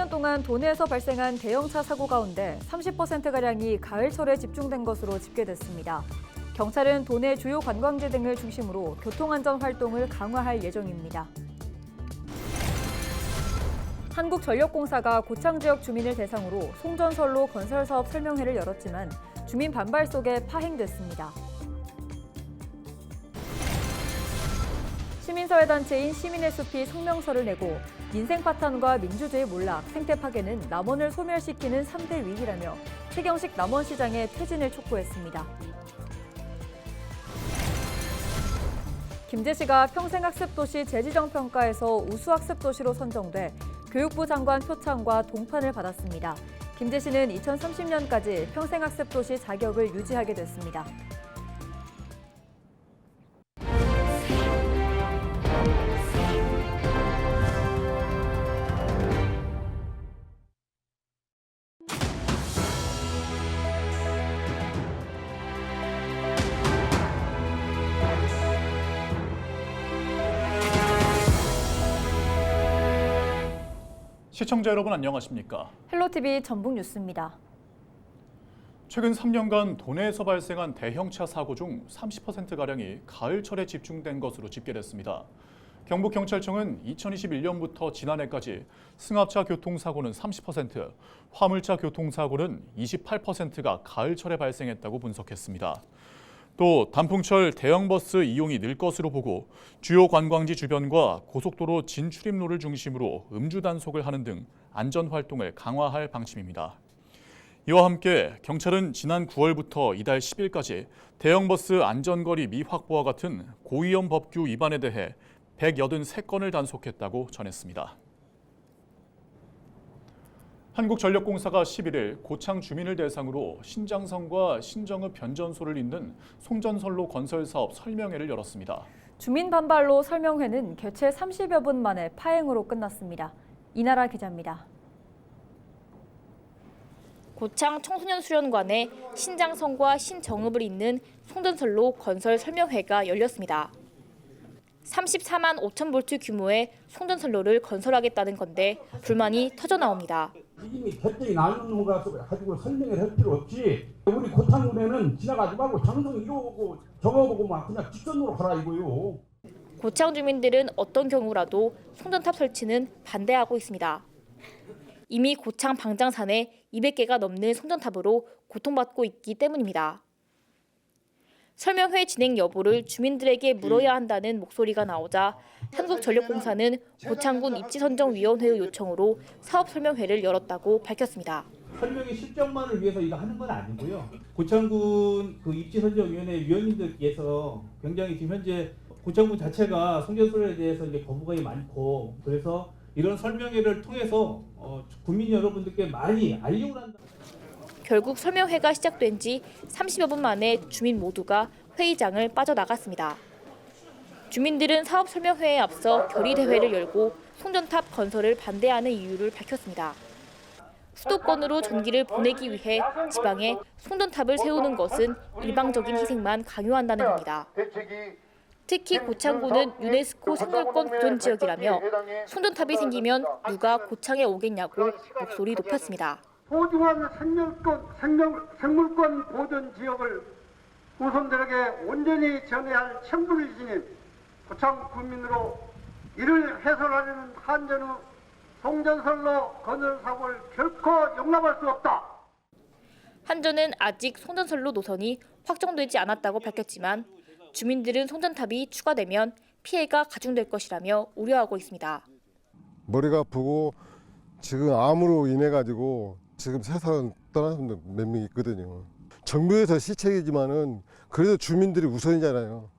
3년 동안 도내에서 발생한 대형차 사고 가운데 30%가량이 가을철에 집중된 것으로 집계됐습니다. 경찰은 도내 주요 관광지 등을 중심으로 교통안전 활동을 강화할 예정입니다. 한국전력공사가 고창 지역 주민을 대상으로 송전선로 건설 사업 설명회를 열었지만 주민 반발 속에 파행됐습니다. 시민사회단체인 시민의 숲이 성명서를 내고 민생 파탄과 민주주의 몰락, 생태 파괴는 남원을 소멸시키는 3대 위기라며 최경식 남원시장의 퇴진을 촉구했습니다. 김제시가 평생학습도시 재지정평가에서 우수학습도시로 선정돼 교육부 장관 표창과 동판을 받았습니다. 김제시는 2030년까지 평생학습도시 자격을 유지하게 됐습니다. 시청자 여러분 안녕하십니까? 헬로티비 전북뉴스입니다. 최근 3년간 도내에서 발생한 대형차 사고 중 30%가량이 가을철에 집중된 것으로 집계됐습니다. 경북경찰청은 2021년부터 지난해까지 승합차 교통사고는 30%, 화물차 교통사고는 28%가 가을철에 발생했다고 분석했습니다. 또 단풍철 대형버스 이용이 늘 것으로 보고 주요 관광지 주변과 고속도로 진출입로를 중심으로 음주 단속을 하는 등 안전활동을 강화할 방침입니다. 이와 함께 경찰은 지난 9월부터 이달 10일까지 대형버스 안전거리 미확보와 같은 고위험 법규 위반에 대해 183건을 단속했다고 전했습니다. 한국전력공사가 11일 고창 주민을 대상으로 신장선과 신정읍 변전소를 잇는 송전선로 건설 사업 설명회를 열었습니다. 주민 반발로 설명회는 개최 30여 분 만에 파행으로 끝났습니다. 이나라 기자입니다. 고창 청소년 수련관에 신장선과 신정읍을 잇는 송전선로 건설 설명회가 열렸습니다. 34만 5천 볼트 규모의 송전선로를 건설하겠다는 건데 불만이 터져 나옵니다. 이미 결정이 나는 거 가지고 설명을 할 필요 없지. 우리 고창군에는 지나가지 말고 장성 이러고 저거보고 막 그냥 직선으로 가라 이거요. 고창 주민들은 어떤 경우라도 송전탑 설치는 반대하고 있습니다. 이미 고창 방장산에 200개가 넘는 송전탑으로 고통받고 있기 때문입니다. 설명회 진행 여부를 주민들에게 물어야 한다는 목소리가 나오자 한국전력공사는 고창군 입지선정위원회의 요청으로 사업 설명회를 열었다고 밝혔습니다. 설명의 실정만을 위해서 이거 하는 건 아니고요. 고창군 그 입지선정위원회 위원님들께서 굉장히 지금 현재 고창군 자체가 송전선로에 대해서 이제 거부감이 많고 그래서 이런 설명회를 통해서 국민 여러분들께 많이 알리고 난 결국 설명회가 시작된 지 30여 분 만에 주민 모두가 회의장을 빠져나갔습니다. 주민들은 사업 설명회에 앞서 결의대회를 열고 송전탑 건설을 반대하는 이유를 밝혔습니다. 수도권으로 전기를 보내기 위해 지방에 송전탑을 세우는 것은 일방적인 희생만 강요한다는 겁니다. 특히 고창군은 유네스코 생물권 보존 지역이라며 송전탑이 생기면 누가 고창에 오겠냐고 목소리 높였습니다. 소중한 생물권 보존 지역을 후손들에게 온전히 전해야 할 천부를 지닌 고창 국민으로 이를 훼손하려는 한전의 송전선로 건설 사업을 결코 용납할 수 없다. 한전은 아직 송전선로 노선이 확정되지 않았다고 밝혔지만 주민들은 송전탑이 추가되면 피해가 가중될 것이라며 우려하고 있습니다. 머리가 아프고 지금 암으로 인해 가지고 지금 세상 떠나는 분들 몇 명 있거든요. 정부에서 시책이지만은 그래도 주민들이 우선이잖아요.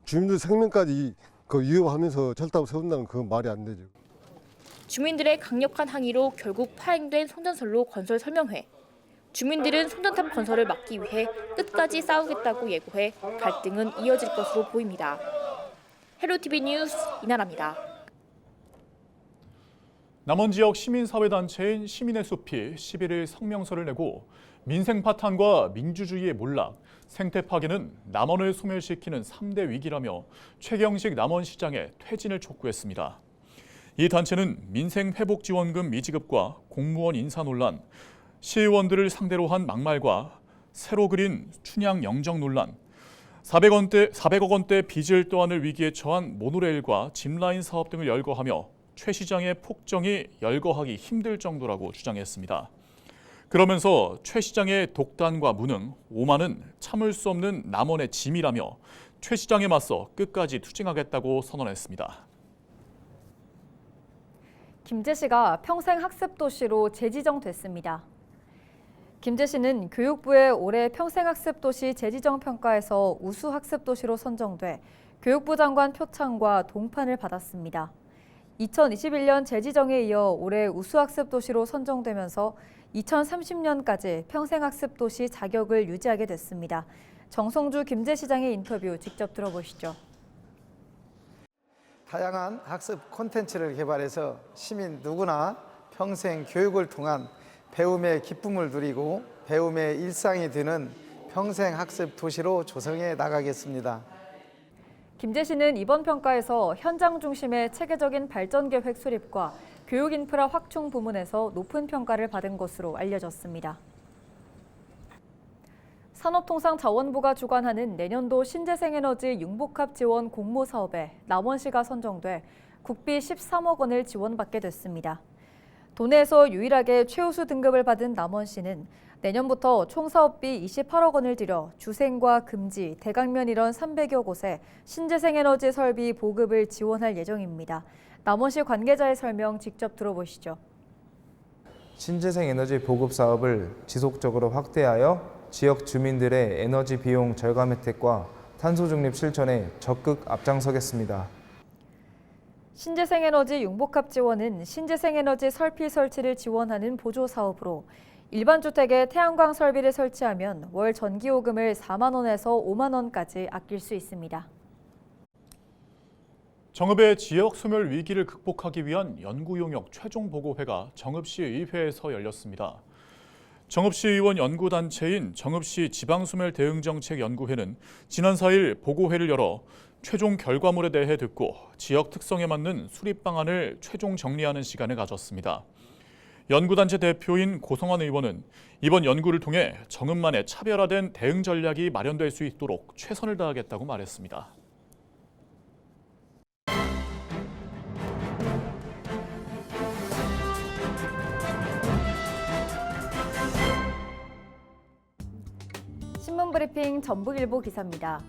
주민들 생명까지 위협하면서 철탑을 세운다는 그건 말이 안 되죠. 주민들의 강력한 항의로 결국 파행된 송전선로 건설 설명회. 주민들은 송전탑 건설을 막기 위해 끝까지 싸우겠다고 예고해 갈등은 이어질 것으로 보입니다. 헬로티비 뉴스 이나라입니다. 남원 지역 시민사회단체인 시민의 숲이 11일 성명서를 내고 민생 파탄과 민주주의의 몰락, 생태 파괴는 남원을 소멸시키는 3대 위기라며 최경식 남원시장의 퇴진을 촉구했습니다. 이 단체는 민생회복지원금 미지급과 공무원 인사 논란, 시의원들을 상대로 한 막말과 새로 그린 춘향 영정 논란, 400억 원대 빚을 떠안을 위기에 처한 모노레일과 짚라인 사업 등을 열거하며 최 시장의 폭정이 열거하기 힘들 정도라고 주장했습니다. 그러면서 최 시장의 독단과 무능, 오만은 참을 수 없는 남원의 짐이라며 최 시장에 맞서 끝까지 투쟁하겠다고 선언했습니다. 김제시가 평생학습도시로 재지정됐습니다. 김제시는 교육부의 올해 평생학습도시 재지정 평가에서 우수학습도시로 선정돼 교육부 장관 표창과 동판을 받았습니다. 2021년 재지정에 이어 올해 우수학습도시로 선정되면서 2030년까지 평생학습도시 자격을 유지하게 됐습니다. 정성주 김제시장의 인터뷰 직접 들어보시죠. 다양한 학습 콘텐츠를 개발해서 시민 누구나 평생 교육을 통한 배움의 기쁨을 누리고 배움의 일상이 되는 평생학습 도시로 조성해 나가겠습니다. 김제시는 이번 평가에서 현장 중심의 체계적인 발전 계획 수립과 교육 인프라 확충 부문에서 높은 평가를 받은 것으로 알려졌습니다. 산업통상자원부가 주관하는 내년도 신재생에너지 융복합 지원 공모 사업에 남원시가 선정돼 국비 13억 원을 지원받게 됐습니다. 도내에서 유일하게 최우수 등급을 받은 남원시는 내년부터 총 사업비 28억 원을 들여 주생과 금지, 대강면 일원 300여 곳에 신재생에너지 설비 보급을 지원할 예정입니다. 남원시 관계자의 설명 직접 들어보시죠. 신재생에너지 보급 사업을 지속적으로 확대하여 지역 주민들의 에너지 비용 절감 혜택과 탄소 중립 실천에 적극 앞장서겠습니다. 신재생에너지 융복합 지원은 신재생에너지 설치를 지원하는 보조 사업으로 일반 주택에 태양광 설비를 설치하면 월 전기요금을 4만 원에서 5만 원까지 아낄 수 있습니다. 정읍의 지역 소멸 위기를 극복하기 위한 연구용역 최종 보고회가 정읍시 의회에서 열렸습니다. 정읍시 의원 연구단체인 정읍시 지방소멸대응정책연구회는 지난 4일 보고회를 열어 최종 결과물에 대해 듣고 지역 특성에 맞는 수립 방안을 최종 정리하는 시간을 가졌습니다. 연구단체 대표인 고성환 의원은 이번 연구를 통해 정읍만의 차별화된 대응 전략이 마련될 수 있도록 최선을 다하겠다고 말했습니다. 신문브리핑 전북일보 기사입니다.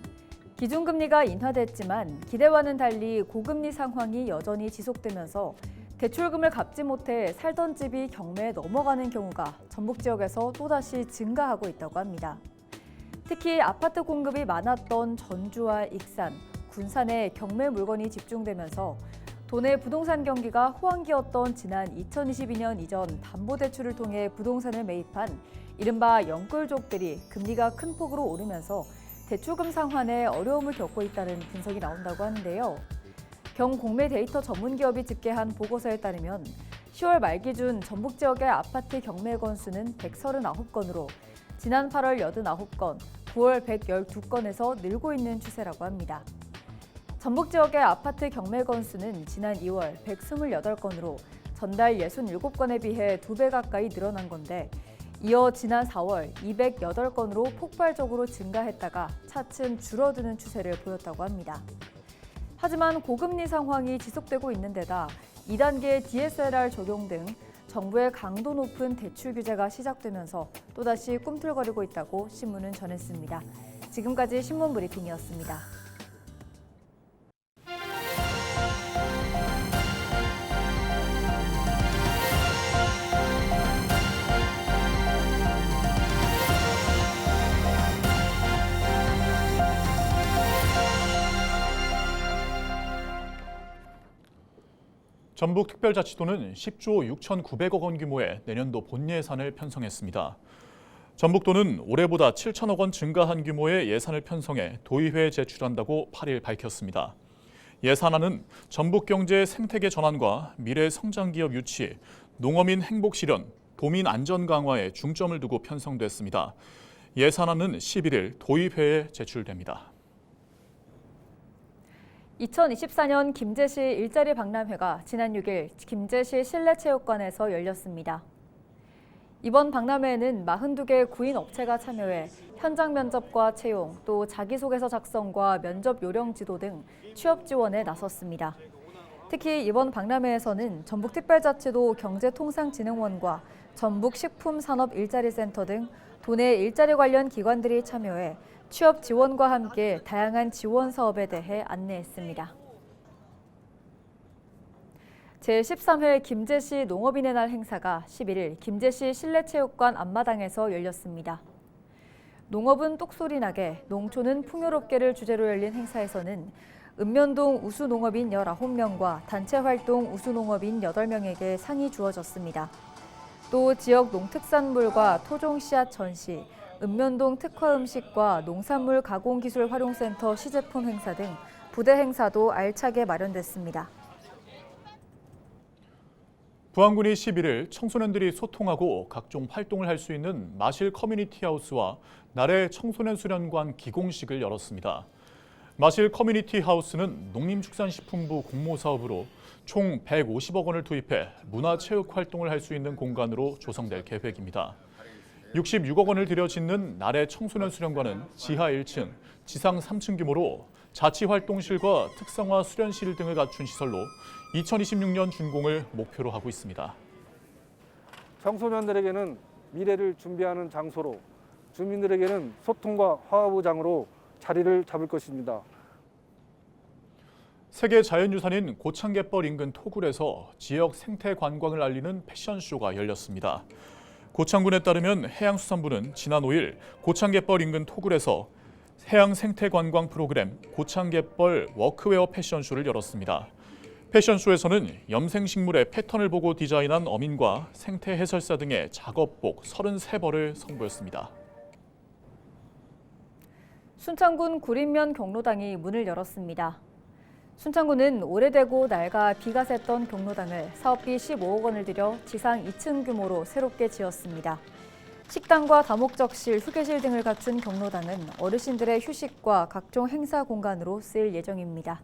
기준금리가 인하됐지만 기대와는 달리 고금리 상황이 여전히 지속되면서 대출금을 갚지 못해 살던 집이 경매에 넘어가는 경우가 전북 지역에서 또다시 증가하고 있다고 합니다. 특히 아파트 공급이 많았던 전주와 익산, 군산에 경매 물건이 집중되면서 도내 부동산 경기가 호황기였던 지난 2022년 이전 담보대출을 통해 부동산을 매입한 이른바 영끌족들이 금리가 큰 폭으로 오르면서 대출금 상환에 어려움을 겪고 있다는 분석이 나온다고 하는데요. 경공매 데이터 전문기업이 집계한 보고서에 따르면 10월 말 기준 전북 지역의 아파트 경매 건수는 139건으로 지난 8월 89건, 9월 112건에서 늘고 있는 추세라고 합니다. 전북 지역의 아파트 경매 건수는 지난 2월 128건으로 전달 67건에 비해 2배 가까이 늘어난 건데 이어 지난 4월 208건으로 폭발적으로 증가했다가 차츰 줄어드는 추세를 보였다고 합니다. 하지만 고금리 상황이 지속되고 있는 데다 2단계 DSLR 적용 등 정부의 강도 높은 대출 규제가 시작되면서 또다시 꿈틀거리고 있다고 신문은 전했습니다. 지금까지 신문 브리핑이었습니다. 전북특별자치도는 10조 6,900억 원 규모의 내년도 본예산을 편성했습니다. 전북도는 올해보다 7천억 원 증가한 규모의 예산을 편성해 도의회에 제출한다고 8일 밝혔습니다. 예산안은 전북경제의 생태계 전환과 미래 성장기업 유치, 농어민 행복 실현, 도민 안전 강화에 중점을 두고 편성됐습니다. 예산안은 11일 도의회에 제출됩니다. 2024년 김제시 일자리 박람회가 지난 6일 김제시 실내체육관에서 열렸습니다. 이번 박람회에는 42개 구인 업체가 참여해 현장 면접과 채용, 또 자기소개서 작성과 면접 요령 지도 등 취업 지원에 나섰습니다. 특히 이번 박람회에서는 전북특별자치도 경제통상진흥원과 전북식품산업일자리센터 등 도내 일자리 관련 기관들이 참여해 취업 지원과 함께 다양한 지원 사업에 대해 안내했습니다. 제13회 김제시 농업인의 날 행사가 11일 김제시 실내체육관 앞마당에서 열렸습니다. 농업은 똑소리 나게, 농촌은 풍요롭게를 주제로 열린 행사에서는 읍면동 우수농업인 19명과 단체활동 우수농업인 8명에게 상이 주어졌습니다. 또 지역 농특산물과 토종 씨앗 전시, 읍면동 특화음식과 농산물 가공기술 활용센터 시제품 행사 등 부대 행사도 알차게 마련됐습니다. 부안군이 11일 청소년들이 소통하고 각종 활동을 할 수 있는 마실 커뮤니티 하우스와 나래 청소년 수련관 기공식을 열었습니다. 마실 커뮤니티 하우스는 농림축산식품부 공모사업으로 총 150억 원을 투입해 문화체육 활동을 할 수 있는 공간으로 조성될 계획입니다. 66억 원을 들여 짓는 나래 청소년 수련관은 지하 1층, 지상 3층 규모로 자치활동실과 특성화 수련실 등을 갖춘 시설로 2026년 준공을 목표로 하고 있습니다. 청소년들에게는 미래를 준비하는 장소로, 주민들에게는 소통과 화합의 장으로 자리를 잡을 것입니다. 세계 자연유산인 고창갯벌 인근 토굴에서 지역 생태 관광을 알리는 패션쇼가 열렸습니다. 고창군에 따르면 해양수산부는 지난 5일 고창갯벌 인근 토굴에서 해양 생태 관광 프로그램 고창갯벌 워크웨어 패션쇼를 열었습니다. 패션쇼에서는 염생식물의 패턴을 보고 디자인한 어민과 생태 해설사 등의 작업복 33벌을 선보였습니다. 순창군 구림면 경로당이 문을 열었습니다. 순창군은 오래되고 낡아 비가 샜던 경로당을 사업비 15억 원을 들여 지상 2층 규모로 새롭게 지었습니다. 식당과 다목적실, 휴게실 등을 갖춘 경로당은 어르신들의 휴식과 각종 행사 공간으로 쓰일 예정입니다.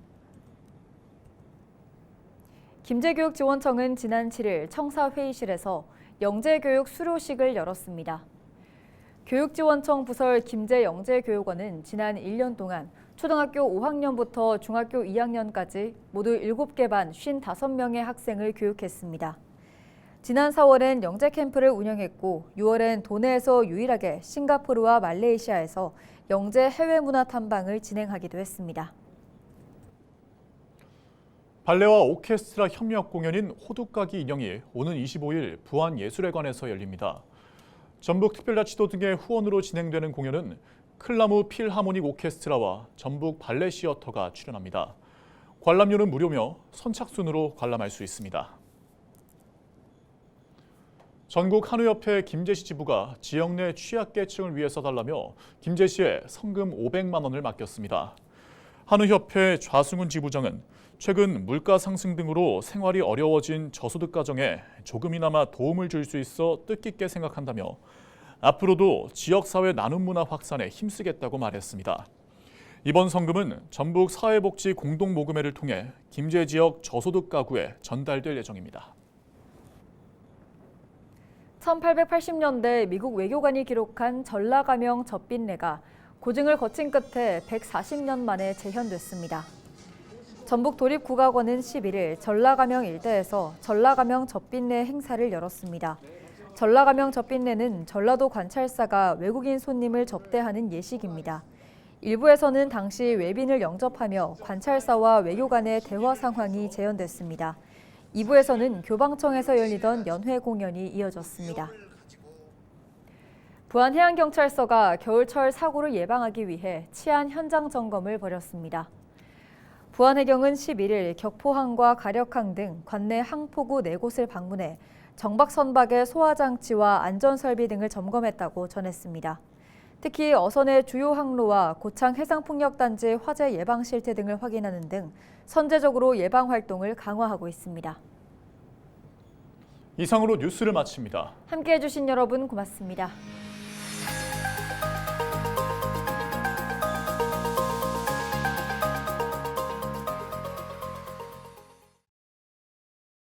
김제교육지원청은 지난 7일 청사회의실에서 영재교육 수료식을 열었습니다. 교육지원청 부설 김제영재교육원은 지난 1년 동안 초등학교 5학년부터 중학교 2학년까지 모두 7개 반 55명의 학생을 교육했습니다. 지난 4월엔 영재 캠프를 운영했고 6월엔 도내에서 유일하게 싱가포르와 말레이시아에서 영재 해외 문화 탐방을 진행하기도 했습니다. 발레와 오케스트라 협력 공연인 호두까기 인형이 오는 25일 부안예술회관에서 열립니다. 전북특별자치도 등의 후원으로 진행되는 공연은 클라무 필하모닉 오케스트라와 전북 발레 시어터가 출연합니다. 관람료는 무료며 선착순으로 관람할 수 있습니다. 전국 한우협회 김제시 지부가 지역 내 취약계층을 위해 써달라며 김제시에 성금 500만 원을 맡겼습니다. 한우협회 좌승훈 지부장은 최근 물가 상승 등으로 생활이 어려워진 저소득 가정에 조금이나마 도움을 줄 수 있어 뜻깊게 생각한다며 앞으로도 지역사회 나눔 문화 확산에 힘쓰겠다고 말했습니다. 이번 성금은 전북 사회복지 공동모금회를 통해 김제 지역 저소득 가구에 전달될 예정입니다. 1880년대 미국 외교관이 기록한 전라가명 젖빈내가 고증을 거친 끝에 140년 만에 재현됐습니다. 전북도립국악원은 11일 전라가명 일대에서 전라가명 젖빈내 행사를 열었습니다. 전라가명 젖빈내는 전라도 관찰사가 외국인 손님을 접대하는 예식입니다. 일부에서는 당시 외빈을 영접하며 관찰사와 외교 간의 대화 상황이 재현됐습니다. 2부에서는 교방청에서 열리던 연회 공연이 이어졌습니다. 부안해양경찰서가 겨울철 사고를 예방하기 위해 치안 현장 점검을 벌였습니다. 부안해경은 11일 격포항과 가력항 등 관내 항포구 4곳을 방문해 정박선박의 소화장치와 안전설비 등을 점검했다고 전했습니다. 특히 어선의 주요 항로와 고창 해상풍력단지 화재 예방 실태 등을 확인하는 등 선제적으로 예방 활동을 강화하고 있습니다. 이상으로 뉴스를 마칩니다. 함께해 주신 여러분 고맙습니다.